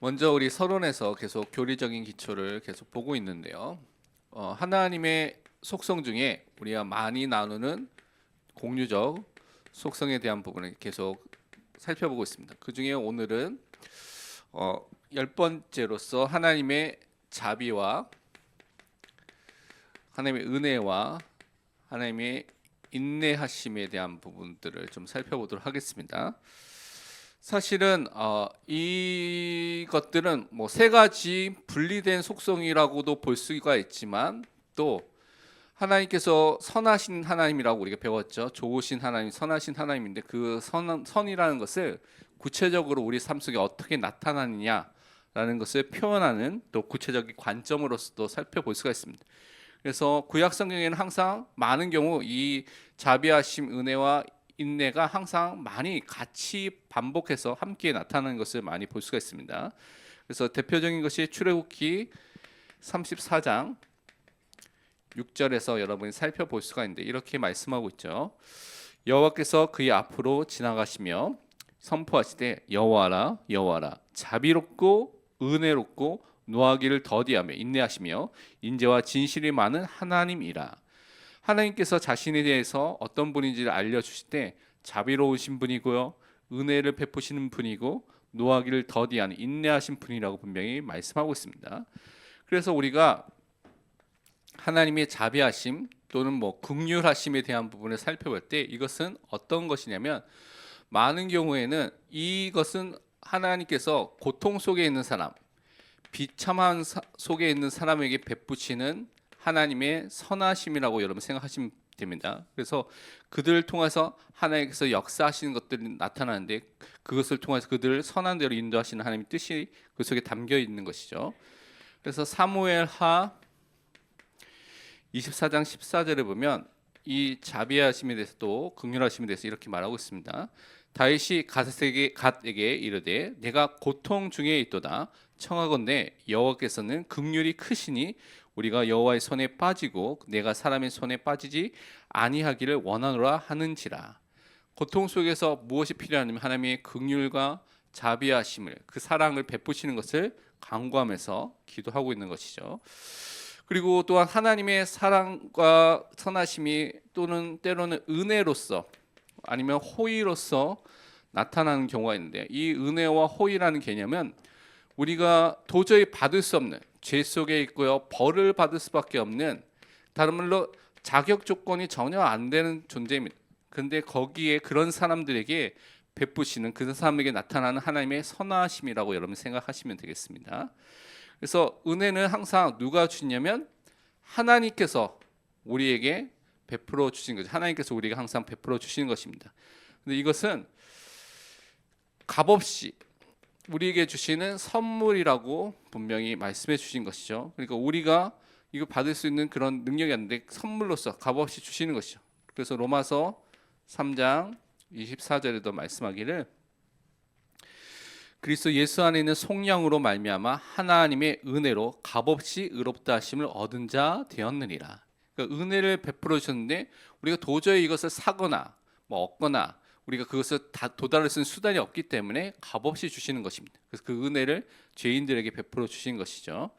먼저 우리 서론에서 계속 교리적인 기초를 계속 보고 있는데요. 하나님의 속성 중에 우리가 많이 나누는 공유적 속성에 대한 부분을 계속 살펴보고 있습니다. 그 중에 오늘은 열 번째로서 하나님의 자비와 하나님의 은혜와 하나님의 인내하심에 대한 부분들을 좀 살펴보도록 하겠습니다. 사실은 이것들은 뭐 세 가지 분리된 속성이라고도 볼 수가 있지만 또 하나님께서 선하신 하나님이라고 우리가 배웠죠. 좋으신 하나님, 선하신 하나님인데 그 선이라는 것을 구체적으로 우리 삶 속에 어떻게 나타나느냐라는 것을 표현하는 또 구체적인 관점으로서도 살펴볼 수가 있습니다. 그래서 구약 성경에는 항상 많은 경우 이 자비하심, 은혜와 인내가 항상 많이 같이 반복해서 함께 나타나는 것을 많이 볼 수가 있습니다. 그래서 대표적인 것이 출애굽기 34장 6절에서 여러분이 살펴볼 수가 있는데 이렇게 말씀하고 있죠. 여호와께서 그의 앞으로 지나가시며 선포하시되 여호와라 여호와라 자비롭고 은혜롭고 노하기를 더디하며 인내하시며 인재와 진실이 많은 하나님이라. 하나님께서 자신에 대해서 어떤 분인지를 알려주실 때 자비로우신 분이고요, 은혜를 베푸시는 분이고 노하기를 더디하는 인내하신 분이라고 분명히 말씀하고 있습니다. 그래서 우리가 하나님의 자비하심 또는 뭐 긍휼하심에 대한 부분을 살펴볼 때 이것은 어떤 것이냐면 많은 경우에는 이것은 하나님께서 고통 속에 있는 사람, 비참한 속에 있는 사람에게 베푸시는 하나님의 선하심이라고 여러분 생각하시면 됩니다. 그래서 그들을 통해서 하나님께서 역사하시는 것들이 나타나는데 그것을 통해서 그들을 선한 대로 인도하시는 하나님의 뜻이 그 속에 담겨 있는 것이죠. 그래서 사무엘하 24장 14절에 보면 이 자비하심에 대해서 또 긍휼하심에 대해서 이렇게 말하고 있습니다. 다윗이 갓에게 이르되 내가 고통 중에 있도다 청하건대 여호와께서는 긍휼이 크시니 우리가 여호와의 손에 빠지고 내가 사람의 손에 빠지지 아니하기를 원하노라 하는지라. 고통 속에서 무엇이 필요하냐면 하나님의 긍휼과 자비하심을, 그 사랑을 베푸시는 것을 간구하면서 기도하고 있는 것이죠. 그리고 또한 하나님의 사랑과 선하심이 또는 때로는 은혜로서 아니면 호의로서 나타나는 경우가 있는데 이 은혜와 호의라는 개념은 우리가 도저히 받을 수 없는 죄 속에 있고요, 벌을 받을 수밖에 없는, 다른 말로 자격 조건이 전혀 안 되는 존재입니다. 그런데 거기에 그런 사람들에게 베푸시는, 그 사람에게 나타나는 하나님의 선하심이라고 여러분 생각하시면 되겠습니다. 그래서 은혜는 항상 누가 주냐면 하나님께서 우리에게 베풀어 주신 거죠. 하나님께서 우리에게 항상 베풀어 주시는 것입니다. 근데 이것은 값없이 우리에게 주시는 선물이라고 분명히 말씀해 주신 것이죠. 그러니까 우리가 이거 받을 수 있는 그런 능력이 아닌데 선물로서 값없이 주시는 것이죠. 그래서 로마서 3장 24절에도 말씀하기를 그리스도 예수 안에 있는 속량으로 말미암아 하나님의 은혜로 값없이 의롭다 하심을 얻은 자 되었느니라. 그러니까 은혜를 베풀어 주셨는데 우리가 도저히 이것을 사거나 뭐 얻거나 우리가 그것을 다 도달할 수 있는 수단이 없기 때문에 값없이 주시는 것입니다. 그래서 그 은혜를 죄인들에게 베풀어 주신 것이죠.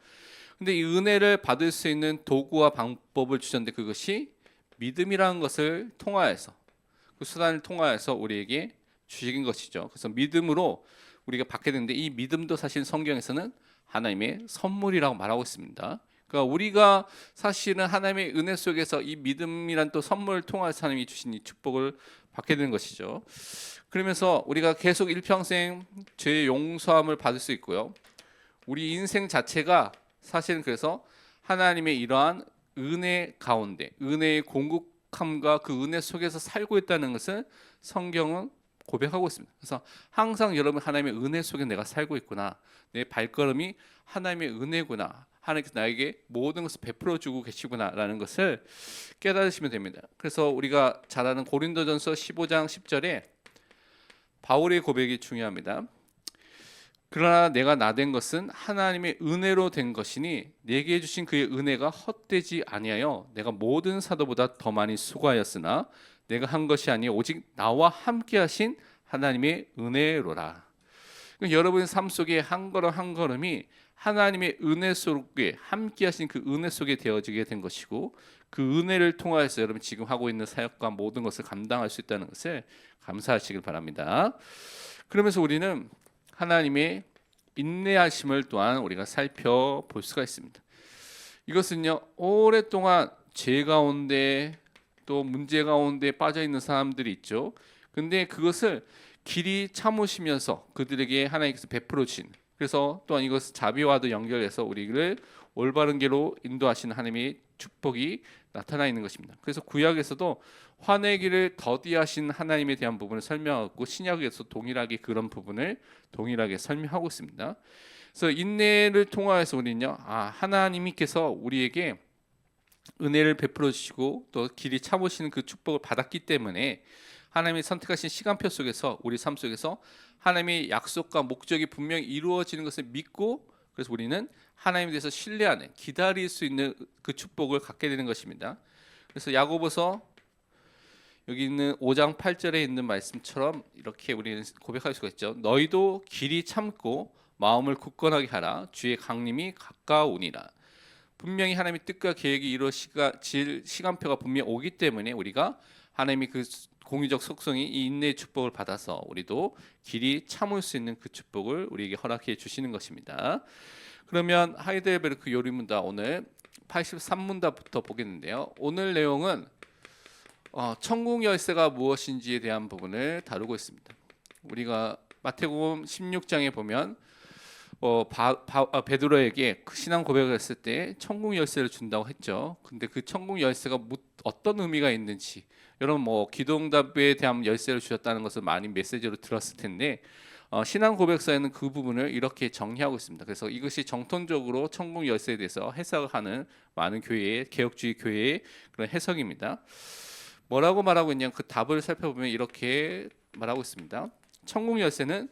근데 이 은혜를 받을 수 있는 도구와 방법을 주셨는데 그것이 믿음이라는 것을 통하여서, 그 수단을 통하여서 우리에게 주신 것이죠. 그래서 믿음으로 우리가 받게 되는데 이 믿음도 사실 성경에서는 하나님의 선물이라고 말하고 있습니다. 그러니까 우리가 사실은 하나님의 은혜 속에서 이 믿음이란 또 선물을 통해서 하나님이 주신 이 축복을 받게 되는 것이죠. 그러면서 우리가 계속 일평생 죄의 용서함을 받을 수 있고요. 우리 인생 자체가 사실은 그래서 하나님의 이러한 은혜 가운데, 은혜의 공급함과 그 은혜 속에서 살고 있다는 것을 성경은 고백하고 있습니다. 그래서 항상 여러분 하나님의 은혜 속에 내가 살고 있구나, 내 발걸음이 하나님의 은혜구나, 하나님께서 나에게 모든 것을 베풀어 주고 계시구나라는 것을 깨달으시면 됩니다. 그래서 우리가 잘 아는 고린도전서 15장 10절에 바울의 고백이 중요합니다. 그러나 내가 나된 것은 하나님의 은혜로 된 것이니 내게 주신 그의 은혜가 헛되지 아니하여 내가 모든 사도보다 더 많이 수고하였으나 내가 한 것이 아니요 오직 나와 함께 하신 하나님의 은혜로라. 여러분의 삶 속에 한 걸음 한 걸음이 하나님의 은혜 속에 함께 하신 그 은혜 속에 되어지게 된 것이고, 그 은혜를 통하여서 여러분 지금 하고 있는 사역과 모든 것을 감당할 수 있다는 것을 감사하시길 바랍니다. 그러면서 우리는 하나님의 인내하심을 또한 우리가 살펴볼 수가 있습니다. 이것은요, 오랫동안 죄 가운데 또 문제 가운데 빠져 있는 사람들이 있죠. 근데 그것을 길이 참으시면서 그들에게 하나님께서 베풀어 주신, 그래서 또한 이것을 자비와도 연결해서 우리를 올바른 길로 인도하시는 하나님의 축복이 나타나 있는 것입니다. 그래서 구약에서도 화내기를 더디하신 하나님에 대한 부분을 설명하고, 신약에서 동일하게 그런 부분을 동일하게 설명하고 있습니다. 그래서 인내를 통하여서 우리는요, 하나님께서 우리에게 은혜를 베풀어 주시고 또 길이 참으시는 그 축복을 받았기 때문에 하나님이 선택하신 시간표 속에서 우리 삶 속에서 하나님의 약속과 목적이 분명히 이루어지는 것을 믿고, 그래서 우리는 하나님에 대해서 신뢰하는, 기다릴 수 있는 그 축복을 갖게 되는 것입니다. 그래서 야고보서 여기 있는 5장 8절에 있는 말씀처럼 이렇게 우리는 고백할 수가 있죠. 너희도 길이 참고 마음을 굳건하게 하라. 주의 강림이 가까우니라. 분명히 하나님의 뜻과 계획이 이루어질 시간표가 분명히 오기 때문에 우리가 하나님이 그 공의적 속성이 이 인내의 축복을 받아서 우리도 길이 참을 수 있는 그 축복을 우리에게 허락해 주시는 것입니다. 그러면 하이델베르크 요리문답 오늘 83문답부터 보겠는데요. 오늘 내용은 천국 열쇠가 무엇인지에 대한 부분을 다루고 있습니다. 우리가 마태복음 16장에 보면 베드로에게 신앙 고백을 했을 때 천국 열쇠를 준다고 했죠. 근데 그 천국 열쇠가 어떤 의미가 있는지, 여러분 기도응답에 대한 열쇠를 주셨다는 것을 많이 메시지로 들었을 텐데, 신앙 고백서에는 그 부분을 이렇게 정리하고 있습니다. 그래서 이것이 정통적으로 천국 열쇠에 대해서 해석하는 많은 교회의, 개혁주의 교회의 그런 해석입니다. 뭐라고 말하고 있냐면 그 답을 살펴보면 이렇게 말하고 있습니다. 천국 열쇠는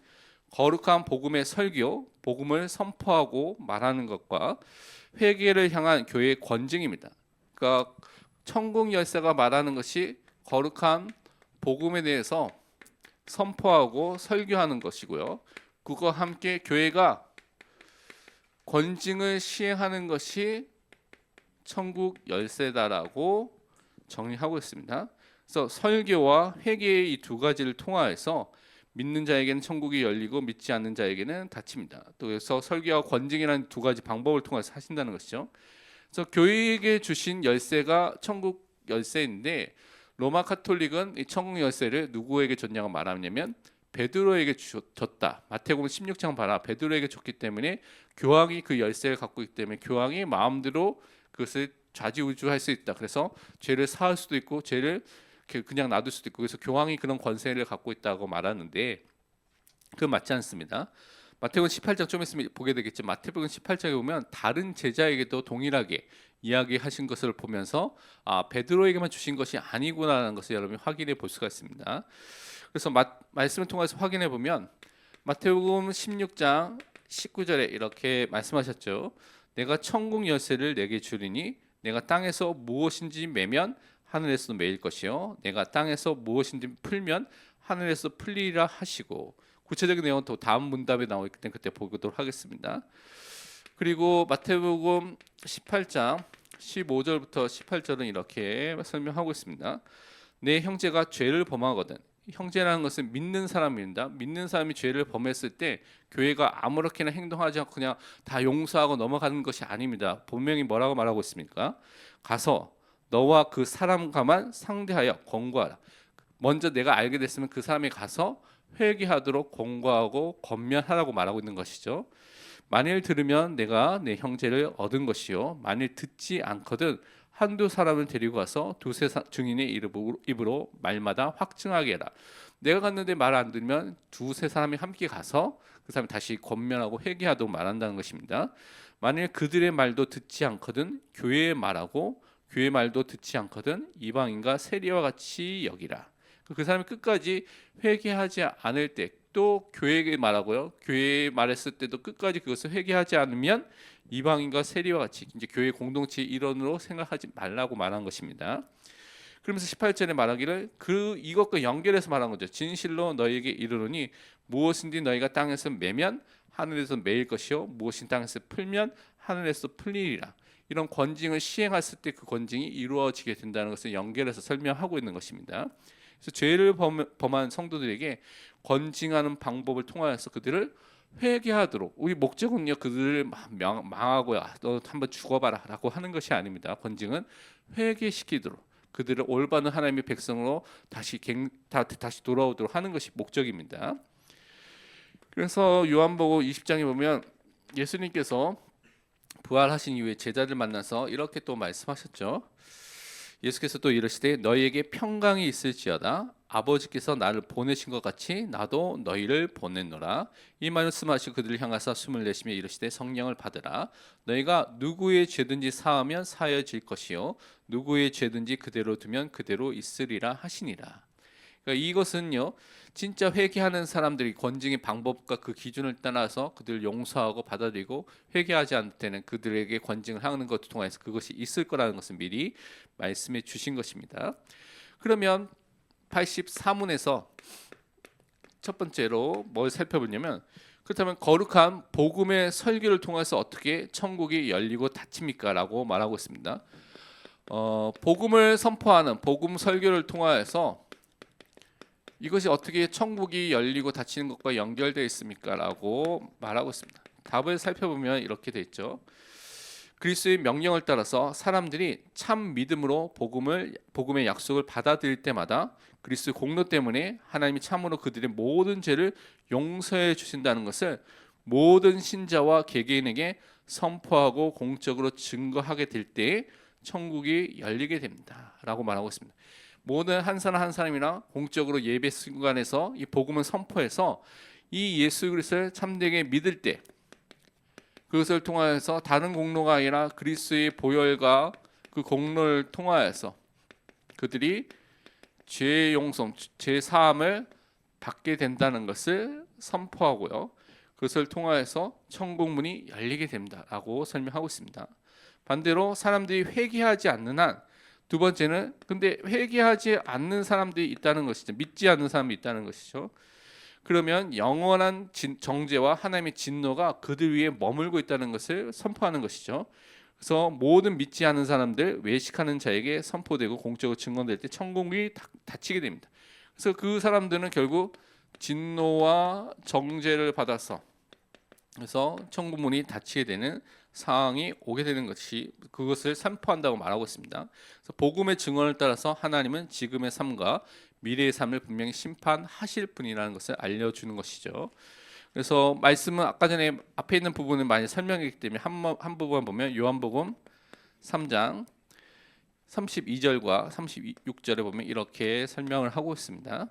거룩한 복음의 설교, 복음을 선포하고 말하는 것과 회개를 향한 교회의 권징입니다. 그러니까 천국 열쇠가 말하는 것이 거룩한 복음에 대해서 선포하고 설교하는 것이고요. 그거 함께 교회가 권징을 시행하는 것이 천국 열쇠다라고 정리하고 있습니다. 그래서 설교와 회개의 이 두 가지를 통하여서 믿는 자에게는 천국이 열리고 믿지 않는 자에게는 닫힙니다. 또 그래서 설교와 권징이라는 두 가지 방법을 통해서 하신다는 것이죠. 그래서 교회에게 주신 열쇠가 천국 열쇠인데, 로마 카톨릭은 이 천국 열쇠를 누구에게 줬냐고 말하냐면 베드로에게 줬다. 마태복음 16장 봐라. 베드로에게 줬기 때문에 교황이 그 열쇠를 갖고 있기 때문에 교황이 마음대로 그것을 좌지우지할 수 있다. 그래서 죄를 사할 수도 있고 죄를 그냥 놔둘 수도 있고, 그래서 교황이 그런 권세를 갖고 있다고 말하는데 그건 맞지 않습니다. 마태복음 18장 좀 있으면 보게 되겠지만 마태복음 18장에 보면 다른 제자에게도 동일하게 이야기하신 것을 보면서 베드로에게만 주신 것이 아니구나라는 것을 여러분이 확인해 볼 수가 있습니다. 그래서 말씀을 통해서 확인해 보면 마태복음 16장 19절에 이렇게 말씀하셨죠. 내가 천국 열쇠를 내게 주리니 내가 땅에서 무엇인지 매면 하늘에서 매일 것이요 내가 땅에서 무엇인지 풀면 하늘에서 풀리리라 하시고, 구체적인 내용은 또 다음 문답에 나와 있기 때문에 그때 보도록 하겠습니다. 그리고 마태복음 18장 15절부터 18절은 이렇게 설명하고 있습니다. 내 형제가 죄를 범하거든. 형제라는 것은 믿는 사람입니다. 믿는 사람이 죄를 범했을 때 교회가 아무렇게나 행동하지 않고 그냥 다 용서하고 넘어가는 것이 아닙니다. 분명히 뭐라고 말하고 있습니까? 가서 너와 그 사람과만 상대하여 권고하라. 먼저 내가 알게 됐으면 그 사람이 가서 회개하도록 권고하고 권면하라고 말하고 있는 것이죠. 만일 들으면 내가 내 형제를 얻은 것이요 만일 듣지 않거든 한두 사람을 데리고 가서 두세 증인의 입으로 말마다 확증하게 해라. 내가 갔는데 말 안 들으면 두세 사람이 함께 가서 그 사람이 다시 권면하고 회개하도록 말한다는 것입니다. 만일 그들의 말도 듣지 않거든 교회의 말하고 교회의 말도 듣지 않거든 이방인과 세리와 같이 여기라. 그 사람이 끝까지 회개하지 않을 때, 또 교회에게 말하고요. 교회에 말했을 때도 끝까지 그것을 회개하지 않으면 이방인과 세리와 같이 이제 교회 공동체의 일원으로 생각하지 말라고 말한 것입니다. 그러면서 18절에 말하기를 이것과 연결해서 말한 거죠. 진실로 너희에게 이르노니 무엇인지 너희가 땅에서 매면 하늘에서 매일 것이요 무엇인 땅에서 풀면 하늘에서 풀리리라. 이런 권징을 시행했을 때 그 권징이 이루어지게 된다는 것을 연결해서 설명하고 있는 것입니다. 그래서 죄를 범한 성도들에게 권징하는 방법을 통하여서 그들을 회개하도록, 우리 목적은요 그들을 망하고 너 한번 죽어봐라라고 하는 것이 아닙니다. 권징은 회개시키도록, 그들을 올바른 하나님의 백성으로 다시 돌아오도록 하는 것이 목적입니다. 그래서 요한복음 20장에 보면 예수님께서 부활하신 이후에 제자들 만나서 이렇게 또 말씀하셨죠. 예수께서 또 이르시되 너희에게 평강이 있을지어다. 아버지께서 나를 보내신 것 같이 나도 너희를 보냈노라. 이 말씀하시고 그들을 향하사 숨을 내쉬며 이르시되 성령을 받으라. 너희가 누구의 죄든지 사하면 사하여질 것이요 누구의 죄든지 그대로 두면 그대로 있으리라 하시니라. 그러니까 이것은요 진짜 회개하는 사람들이 권징의 방법과 그 기준을 따라서 그들을 용서하고 받아들이고 회개하지 않을 때는 그들에게 권징을 하는 것을 통해서 그것이 있을 거라는 것을 미리 말씀해 주신 것입니다. 그러면 84문에서 첫 번째로 뭘 살펴보냐면, 그렇다면 거룩한 복음의 설교를 통해서 어떻게 천국이 열리고 닫힙니까? 라고 말하고 있습니다. 복음을 선포하는 복음 설교를 통하여서 이것이 어떻게 천국이 열리고 닫히는 것과 연결되어 있습니까? 라고 말하고 있습니다. 답을 살펴보면 이렇게 되어 있죠. 그리스도의 명령을 따라서 사람들이 참 믿음으로 복음의 약속을 받아들일 때마다 그리스도의 공로 때문에 하나님이 참으로 그들의 모든 죄를 용서해 주신다는 것을 모든 신자와 개개인에게 선포하고 공적으로 증거하게 될 때에 천국이 열리게 됩니다. 라고 말하고 있습니다. 모든 한 사람 한 사람이랑 공적으로 예배 순간에서 이 복음을 선포해서 이 예수 그리스도를 참되게 믿을 때 그것을 통하여서 다른 공로가 아니라 그리스도의 보혈과 그 공로를 통하여서 그들이 죄 용서, 죄 사함을 받게 된다는 것을 선포하고요. 그것을 통하여서 천국 문이 열리게 됩니다라고 설명하고 있습니다. 반대로 사람들이 회개하지 않는 한, 두 번째는 근데 회개하지 않는 사람들이 있다는 것이죠. 믿지 않는 사람이 있다는 것이죠. 그러면 영원한 정죄와 하나님의 진노가 그들 위에 머물고 있다는 것을 선포하는 것이죠. 그래서 모든 믿지 않는 사람들, 외식하는 자에게 선포되고 공적으로 증언될 때 천국이 닫히게 됩니다. 그래서 그 사람들은 결국 진노와 정죄를 받아서 그래서 천국 문이 닫히게 되는 상황이 오게 되는 것이 그것을 선포한다고 말하고 있습니다. 그래서 복음의 증언을 따라서 하나님은 지금의 삶과 미래의 삶을 분명히 심판하실 분이라는 것을 알려주는 것이죠. 그래서 말씀은 아까 전에 앞에 있는 부분을 많이 설명했기 때문에 한 부분 보면 요한복음 3장 32절과 36절에 보면 이렇게 설명을 하고 있습니다.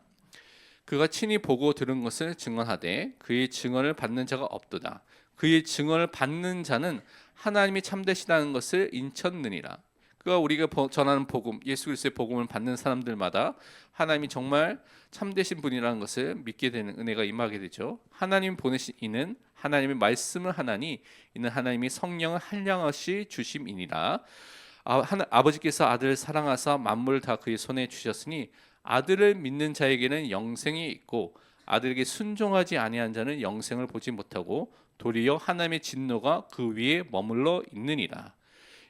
그가 친히 보고 들은 것을 증언하되 그의 증언을 받는 자가 없도다. 그의 증언을 받는 자는 하나님이 참되시다는 것을 인쳤느니라. 그가 우리가 전하는 복음, 예수 그리스도의 복음을 받는 사람들마다 하나님이 정말 참되신 분이라는 것을 믿게 되는 은혜가 임하게 되죠. 하나님 보내신 이는 하나님의 말씀을 하나니 이는 하나님이 성령을 한량없이 주심이니라. 아버지께서 아들을 사랑하사 만물을 다 그의 손에 주셨으니 아들을 믿는 자에게는 영생이 있고 아들에게 순종하지 아니한 자는 영생을 보지 못하고 도리어 하나님의 진노가 그 위에 머물러 있느니라.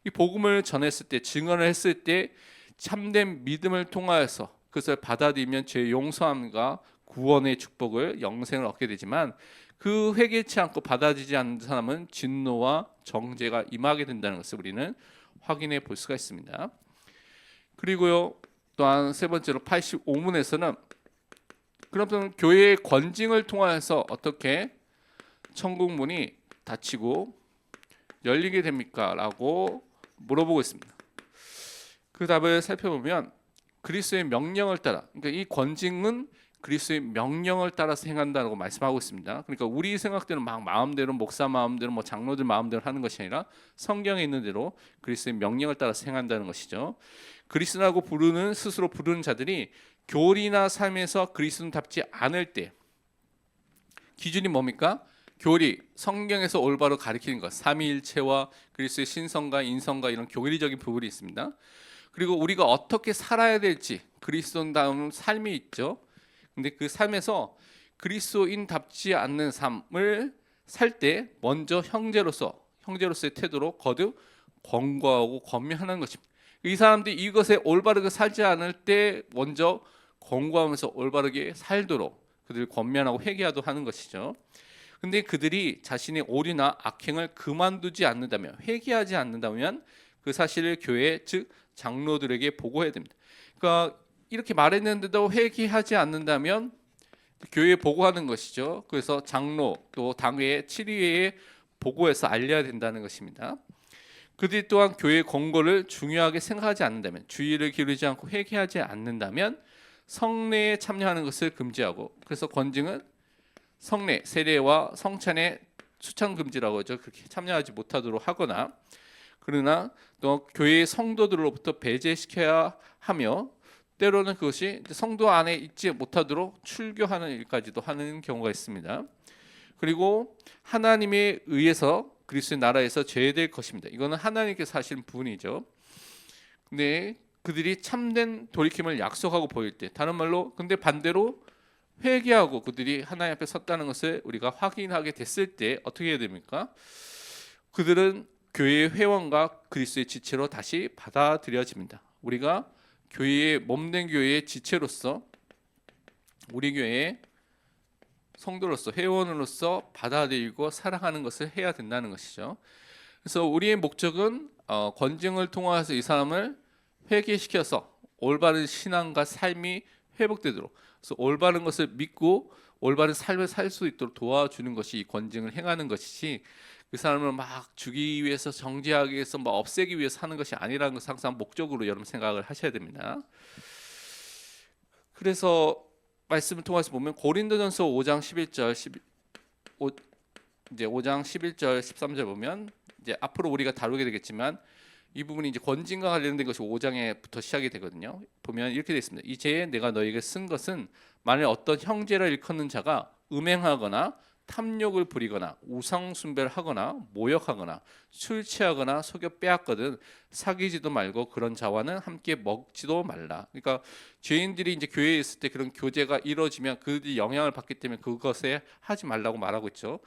이 복음을 전했을 때, 증언을 했을 때 참된 믿음을 통하여서 그것을 받아들이면 죄 용서함과 구원의 축복을, 영생을 얻게 되지만 그 회개치 않고 받아들이지 않는 사람은 진노와 정죄가 임하게 된다는 것을 우리는 확인해 볼 수가 있습니다. 그리고요, 또한 세 번째로 85문에서는 그럼 교회의 권징을 통하여서 어떻게 천국 문이 닫히고 열리게 됩니까? 라고 물어보고 있습니다. 그 답을 살펴보면 그리스도의 명령을 따라, 그러니까 이 권징은 그리스도의 명령을 따라서 행한다고 말씀하고 있습니다. 그러니까 우리 생각대로 막 마음대로, 목사 마음대로, 뭐 장로들 마음대로 하는 것이 아니라 성경에 있는 대로 그리스도의 명령을 따라서 행한다는 것이죠. 그리스도라고 스스로 부르는 자들이 교리나 삶에서 그리스도답지 않을 때 기준이 뭡니까? 교리, 성경에서 올바로 가리키는 것, 삼위일체와 그리스도의 신성과 인성과 이런 교리적인 부분이 있습니다. 그리고 우리가 어떻게 살아야 될지 그리스도인다운 삶이 있죠. 근데 그 삶에서 그리스도인답지 않는 삶을 살 때 먼저 형제로서의 태도로 거듭 권고하고 권면하는 것입니다. 이 사람들이 이것에 올바르게 살지 않을 때 먼저 권고하면서 올바르게 살도록 그들을 권면하고 회개하도록 하는 것이죠. 근데 그들이 자신의 오류나 악행을 그만두지 않는다면, 회개하지 않는다면 그 사실을 교회 즉 장로들에게 보고해야 됩니다. 그러니까 이렇게 말했는데도 회개하지 않는다면 교회에 보고하는 것이죠. 그래서 장로 또 당회 7위회에 보고해서 알려야 된다는 것입니다. 그들이 또한 교회의 권고를 중요하게 생각하지 않는다면, 주의를 기울이지 않고 회개하지 않는다면 성례에 참여하는 것을 금지하고, 그래서 권징은 성례, 세례와 성찬의 추천 금지라고 하죠. 그렇게 참여하지 못하도록 하거나, 그러나 또 교회의 성도들로부터 배제시켜야 하며, 때로는 그것이 성도 안에 있지 못하도록 출교하는 일까지도 하는 경우가 있습니다. 그리고 하나님에 의해서 그리스도의 나라에서 제외될 것입니다. 이거는 하나님께서 하신 부분이죠. 근데 그들이 참된 돌이킴을 약속하고 보일 때, 다른 말로 근데 반대로 회개하고 그들이 하나님 앞에 섰다는 것을 우리가 확인하게 됐을 때 어떻게 해야 됩니까? 그들은 교회의 회원과 그리스도의 지체로 다시 받아들여집니다. 우리가 교회의 몸된 교회의 지체로서, 우리 교회의 성도로서, 회원으로서 받아들이고 사랑하는 것을 해야 된다는 것이죠. 그래서 우리의 목적은 권징을 통해서 이 사람을 회개시켜서 올바른 신앙과 삶이 회복되도록, 그래서 올바른 것을 믿고 올바른 삶을 살 수 있도록 도와주는 것이 이 권징을 행하는 것이지, 그 사람을 막 죽이기 위해서, 정죄하기 위해서, 막 없애기 위해서 하는 것이 아니라는 것을 항상 목적으로 여러분 생각을 하셔야 됩니다. 그래서 말씀을 통해서 보면 고린도전서 5장 11절 이제 5장 11절 13절 보면, 이제 앞으로 우리가 다루게 되겠지만 이 부분이 이제 권징과 관련된 것이 5장에부터 시작이 되거든요. 보면 이렇게 되어 있습니다. 이제 내가 너에게 쓴 것은 만일 어떤 형제를 일컫는 자가 음행하거나 탐욕을 부리거나 우상 숭배를 하거나 모욕하거나 술 취하거나 속여 빼앗거든 사귀지도 말고 그런 자와는 함께 먹지도 말라. 그러니까 죄인들이 이제 교회에 있을 때 그런 교제가 이루어지면 그들이 영향을 받기 때문에 그것에 하지 말라고 말하고 있죠.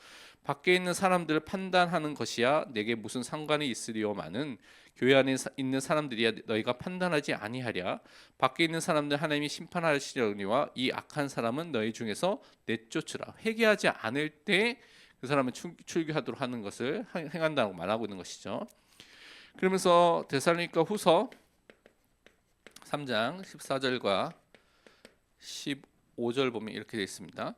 밖에 있는 사람들을 판단하는 것이야 내게 무슨 상관이 있으리오마는 교회 안에 있는 사람들이야 너희가 판단하지 아니하랴. 밖에 있는 사람들 하나님이 심판하시려니와 이 악한 사람은 너희 중에서 내쫓으라. 회개하지 않을 때 그 사람은 출교하도록 하는 것을 행한다고 말하고 있는 것이죠. 그러면서 데살로니가 후서 3장 14절과 15절 보면 이렇게 되어 있습니다.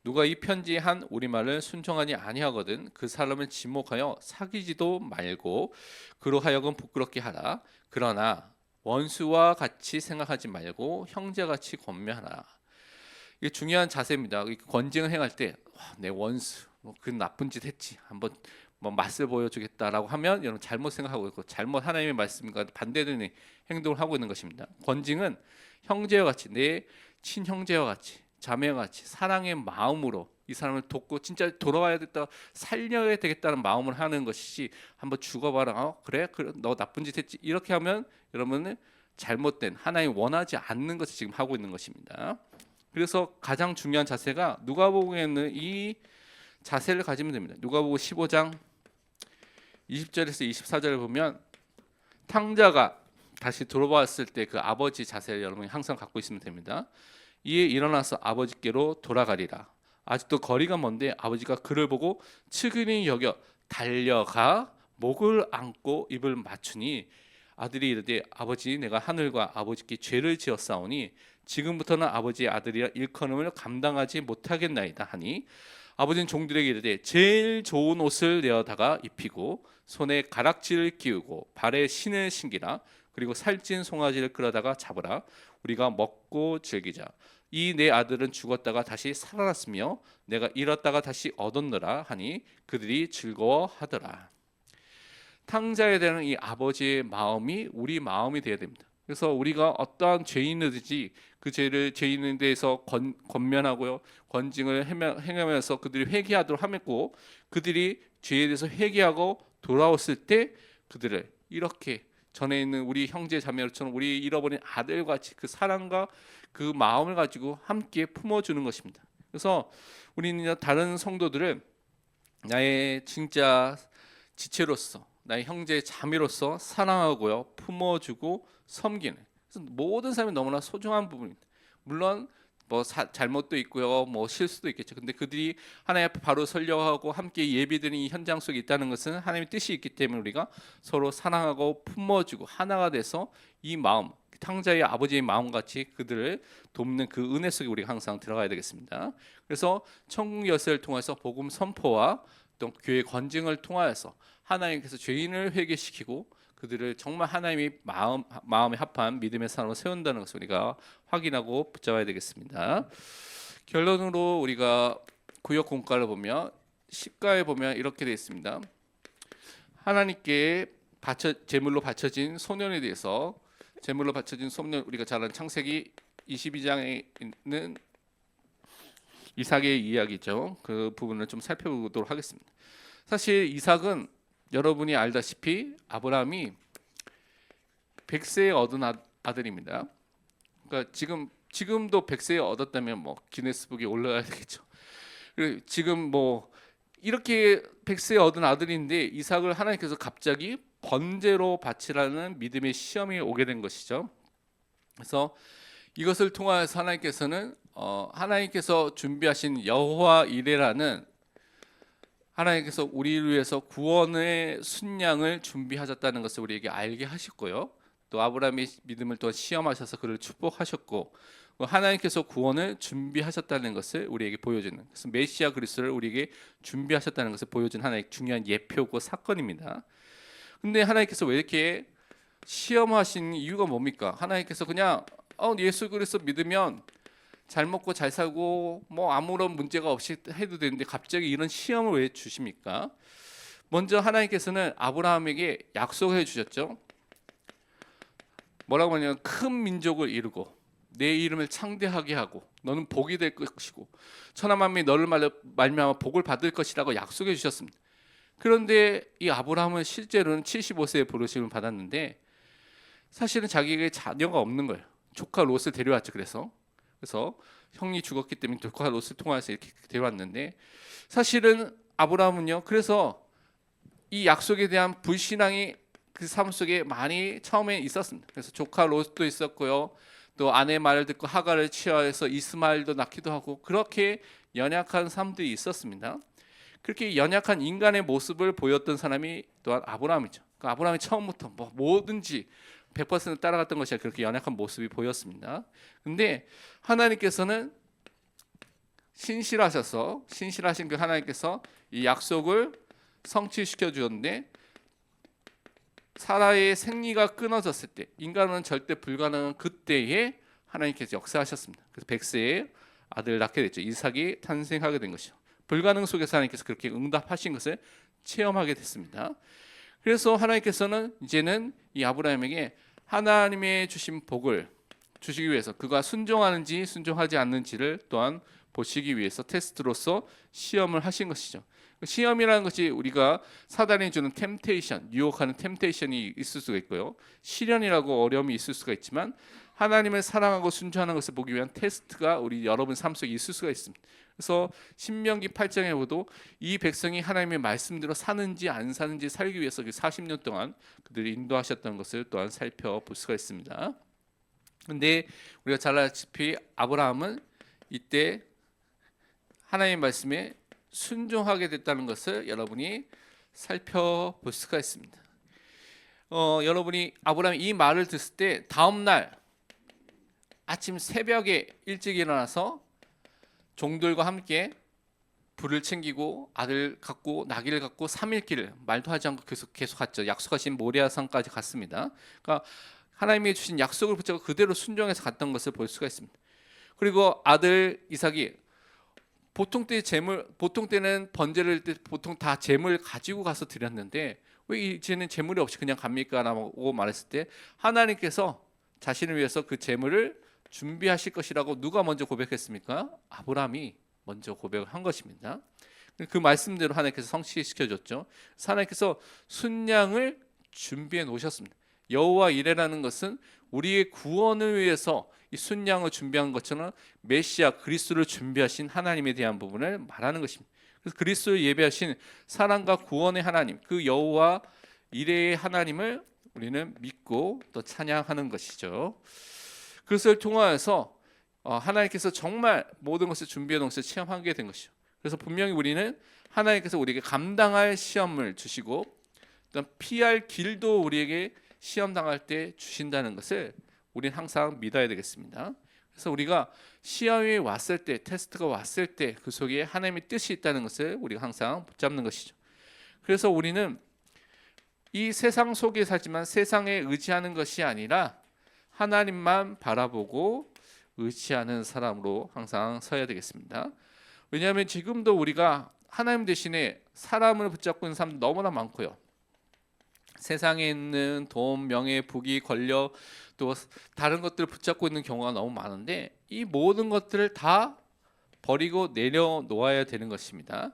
누가 이 편지에 한 우리말을 순종하지 아니하거든 그 사람을 지목하여 사귀지도 말고 그로 하여금 부끄럽게 하라. 그러나 원수와 같이 생각하지 말고 형제같이 권면하라. 이게 중요한 자세입니다. 권징을 행할 때 내 원수, 그 나쁜 짓 했지, 한번 맛을 보여주겠다라고 하면 여러분 잘못 생각하고 있고 잘못 하나님의 말씀과 반대되는 행동을 하고 있는 것입니다. 권징은 형제와 같이, 내 친형제와 같이, 자매와 같이 사랑의 마음으로 이 사람을 돕고 진짜 돌아와야 됐다, 살려야 되겠다는 마음을 하는 것이지, 한번 죽어봐라, 그래 너 나쁜 짓 했지, 이렇게 하면 여러분은 잘못된, 하나님 원하지 않는 것을 지금 하고 있는 것입니다. 그래서 가장 중요한 자세가 누가복음에는 이 자세를 가지면 됩니다. 누가복음 15장 20절에서 24절을 보면 탕자가 다시 돌아왔을 때 그 아버지 자세를 여러분이 항상 갖고 있으면 됩니다. 이에 일어나서 아버지께로 돌아가리라. 아직도 거리가 먼데 아버지가 그를 보고 측은히 여겨 달려가 목을 안고 입을 맞추니 아들이 이르되 아버지 내가 하늘과 아버지께 죄를 지었사오니 지금부터는 아버지의 아들이라 일컬음을 감당하지 못하겠나이다 하니 아버지는 종들에게 이르되 제일 좋은 옷을 내어다가 입히고 손에 가락지를 끼우고 발에 신을 신기라. 그리고 살찐 송아지를 끌어다가 잡으라. 우리가 먹고 즐기자. 이 내 아들은 죽었다가 다시 살아났으며 내가 잃었다가 다시 얻었노라 하니 그들이 즐거워하더라. 탕자에 대한 이 아버지의 마음이 우리 마음이 되어야 됩니다. 그래서 우리가 어떠한 죄인이든지 그 죄인에 대해서 권면하고요, 권징을 행하면서 그들이 회개하도록 하고, 그들이 죄에 대해서 회개하고 돌아왔을 때 그들을 이렇게 전에 있는 우리 형제 자매처럼 우리 잃어버린 아들같이 그 사랑과 그 마음을 가지고 함께 품어주는 것입니다. 그래서 우리는 다른 성도들을 나의 진짜 지체로서, 나의 형제 자매로서 사랑하고요, 품어주고 섬기는, 그래서 모든 사람이 너무나 소중한 부분입니다. 물론 뭐 잘못도 있고요, 뭐 실수도 있겠죠. 근데 그들이 하나님 앞에 바로 서려고 함께 예배드리는 이 현장 속에 있다는 것은 하나님의 뜻이 있기 때문에 우리가 서로 사랑하고 품어주고 하나가 돼서 이 마음, 탕자의 아버지의 마음같이 그들을 돕는 그 은혜 속에 우리가 항상 들어가야 되겠습니다. 그래서 천국 열쇠를 통해서 복음 선포와 또 교회 건증을 통하여서 하나님께서 죄인을 회개시키고 그들을 정말 하나님이 마음에 합한 믿음의 사람으로 세운다는 것을 우리가 확인하고 붙잡아야 되겠습니다. 결론으로 우리가 구역 공과를 보면 10가에 보면 이렇게 되어 있습니다. 하나님께 제물로 바쳐진 소년에 대해서, 제물로 바쳐진 소년, 우리가 잘 아는 창세기 22장에 있는 이삭의 이야기죠. 그 부분을 좀 살펴보도록 하겠습니다. 사실 이삭은 여러분이 알다시피 아브라함이 100세에 얻은 아들입니다. 그러니까 지금도 100세에 얻었다면 뭐 기네스북에 올라가야 되겠죠. 지금 뭐 이렇게 100세에 얻은 아들인데 이삭을 하나님께서 갑자기 번제로 바치라는 믿음의 시험이 오게 된 것이죠. 그래서 이것을 통하여서 하나님께서는 하나님께서 준비하신 여호와 이레라는, 하나님께서 우리를 위해서 구원의 순양을 준비하셨다는 것을 우리에게 알게 하셨고요. 또 아브라함의 믿음을 또 시험하셔서 그를 축복하셨고, 하나님께서 구원을 준비하셨다는 것을 우리에게 보여주는, 그래서 메시아 그리스도를 우리에게 준비하셨다는 것을 보여준 하나의 중요한 예표고 사건입니다. 근데 하나님께서 왜 이렇게 시험하신 이유가 뭡니까? 하나님께서 그냥 예수 그리스도 믿으면 잘 먹고 잘 살고 뭐 아무런 문제가 없이 해도 되는데 갑자기 이런 시험을 왜 주십니까? 먼저 하나님께서는 아브라함에게 약속해 주셨죠. 뭐라고 하냐면 큰 민족을 이루고 내 이름을 창대하게 하고 너는 복이 될 것이고 천하만민이 너를 말미암아 복을 받을 것이라고 약속해 주셨습니다. 그런데 이 아브라함은 실제로는 75세에 부르심을 받았는데 사실은 자기에게 자녀가 없는 거예요. 조카 롯을 데려왔죠. 그래서 형이 죽었기 때문에 조카 롯을 통해서 이렇게 데려왔는데, 사실은 아브라함은요, 그래서 이 약속에 대한 불신앙이 그 삶 속에 많이 처음에 있었습니다. 그래서 조카 롯도 있었고요, 또 아내 말을 듣고 하갈을 취하여서 이스마엘도 낳기도 하고, 그렇게 연약한 삶들이 있었습니다. 그렇게 연약한 인간의 모습을 보였던 사람이 또한 아브라함이죠. 그러니까 아브라함이 처음부터 뭐든지 100% 따라갔던 것이 그렇게 연약한 모습이 보였습니다. 근데 하나님께서는 신실하신 그 하나님께서 이 약속을 성취시켜 주었는데, 사라의 생리가 끊어졌을 때, 인간은 절대 불가능한 그때에 하나님께서 역사하셨습니다. 그래서 100세에 아들을 낳게 됐죠. 이삭이 탄생하게 된 것이죠. 불가능 속에서 하나님께서 그렇게 응답하신 것을 체험하게 됐습니다. 그래서 하나님께서는 이제는 이 아브라함에게 하나님의 주신 복을 주시기 위해서 그가 순종하는지 순종하지 않는지를 또한 보시기 위해서 테스트로서 시험을 하신 것이죠. 시험이라는 것이 우리가 사단이 주는 템테이션, 유혹하는 템테이션이 있을 수가 있고요, 시련이라고 어려움이 있을 수가 있지만 하나님을 사랑하고 순종하는 것을 보기 위한 테스트가 우리 여러분 삶 속에 있을 수가 있습니다. 그래서 신명기 8장에 보도 이 백성이 하나님의 말씀대로 사는지 안 사는지 살기 위해서 그 40년 동안 그들이 인도하셨던 것을 또한 살펴볼 수가 있습니다. 그런데 우리가 잘 알다시피 아브라함은 이때 하나님의 말씀에 순종하게 됐다는 것을 여러분이 살펴볼 수가 있습니다. 여러분이 아브라함이 이 말을 듣을 때 다음 날 아침 새벽에 일찍 일어나서 종들과 함께 불을 챙기고 아들 갖고 나귀를 갖고 3일 길을 말도 하지 않고 계속 갔죠. 약속하신 모리아산까지 갔습니다. 그러니까 하나님이 주신 약속을 붙잡고 그대로 순종해서 갔던 것을 볼 수가 있습니다. 그리고 아들 이삭이 보통 때는 번제를 때 보통 다 재물 가지고 가서 드렸는데 왜 이제는 재물이 없이 그냥 갑니까? 라고 말했을 때 하나님께서 자신을 위해서 그 재물을 준비하실 것이라고 누가 먼저 고백했습니까? 아브라함이 먼저 고백을 한 것입니다. 그 말씀대로 하나님께서 성취시켜줬죠. 하나님께서 순양을 준비해 놓으셨습니다. 여호와 이레라는 것은 우리의 구원을 위해서 이 순양을 준비한 것처럼 메시아 그리스도를 준비하신 하나님에 대한 부분을 말하는 것입니다. 그래서 그리스도를 예배하신 사랑과 구원의 하나님, 그 여호와 이레의 하나님을 우리는 믿고 또 찬양하는 것이죠. 그것을 통하여서 하나님께서 정말 모든 것을 준비해 놓은 것을 체험하게 된 것이죠. 그래서 분명히 우리는 하나님께서 우리에게 감당할 시험을 주시고 또 피할 길도 우리에게 시험 당할 때 주신다는 것을 우리는 항상 믿어야 되겠습니다. 그래서 우리가 시험이 왔을 때, 테스트가 왔을 때 그 속에 하나님의 뜻이 있다는 것을 우리가 항상 붙잡는 것이죠. 그래서 우리는 이 세상 속에 살지만 세상에 의지하는 것이 아니라 하나님만 바라보고 의지하는 사람으로 항상 서야 되겠습니다. 왜냐하면 지금도 우리가 하나님 대신에 사람을 붙잡고 있는 사람도 너무나 많고요. 세상에 있는 돈, 명예, 부귀, 권력 또 다른 것들을 붙잡고 있는 경우가 너무 많은데 이 모든 것들을 다 버리고 내려놓아야 되는 것입니다.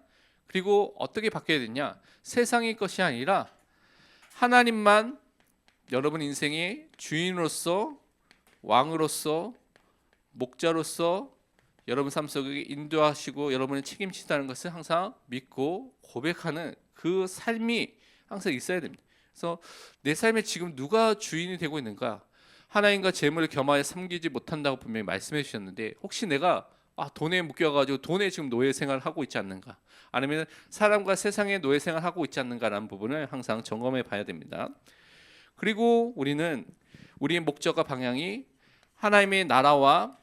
그리고 어떻게 바뀌어야 되냐? 세상의 것이 아니라 하나님만 여러분 인생의 주인으로서 왕으로서 목자로서 여러분 삶 속에 인도하시고 여러분을 책임지다는 것을 항상 믿고 고백하는 그 삶이 항상 있어야 됩니다. 그래서 내 삶에 지금 누가 주인이 되고 있는가? 하나님과 재물을 겸하여 섬기지 못한다고 분명히 말씀해 주셨는데 혹시 내가 돈에 묶여가지고 돈에 지금 노예 생활을 하고 있지 않는가? 아니면 사람과 세상의 노예 생활을 하고 있지 않는가라는 부분을 항상 점검해 봐야 됩니다. 그리고 우리는 우리의 목적과 방향이 하나님의 나라와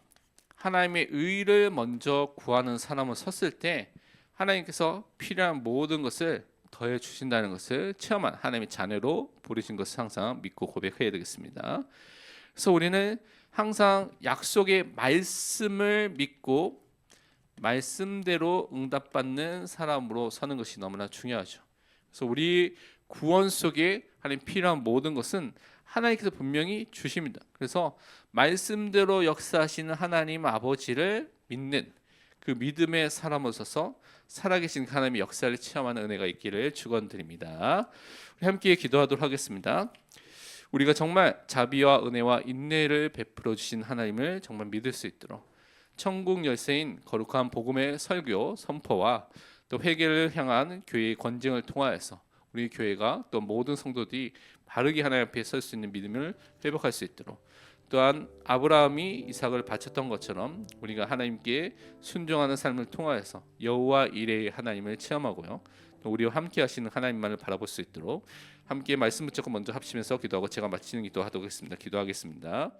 하나님의 의를 먼저 구하는 사람을 섰을 때 하나님께서 필요한 모든 것을 더해 주신다는 것을 체험한 하나님의 자녀로 부르신 것을 항상 믿고 고백해야 되겠습니다. 그래서 우리는 항상 약속의 말씀을 믿고 말씀대로 응답받는 사람으로 서는 것이 너무나 중요하죠. 그래서 우리 구원 속에 하나님 필요한 모든 것은 하나님께서 분명히 주십니다. 그래서 말씀대로 역사하시는 하나님 아버지를 믿는 그 믿음의 사람으로 서서 살아계신 하나님의 역사를 체험하는 은혜가 있기를 축원드립니다. 우리 함께 기도하도록 하겠습니다. 우리가 정말 자비와 은혜와 인내를 베풀어 주신 하나님을 정말 믿을 수 있도록 천국 열쇠인 거룩한 복음의 설교 선포와 또 회개를 향한 교회의 권징을 통하여서 우리 교회가 또 모든 성도들이 바르게 하나님 앞에 설 수 있는 믿음을 회복할 수 있도록 또한 아브라함이 이삭을 바쳤던 것처럼 우리가 하나님께 순종하는 삶을 통하여서 여호와 이레의 하나님을 체험하고요. 또 우리와 함께 하시는 하나님만을 바라볼 수 있도록 함께 말씀 붙잡고 먼저 합치면서 기도하고 제가 마치는 기도하도록 하겠습니다. 기도하겠습니다.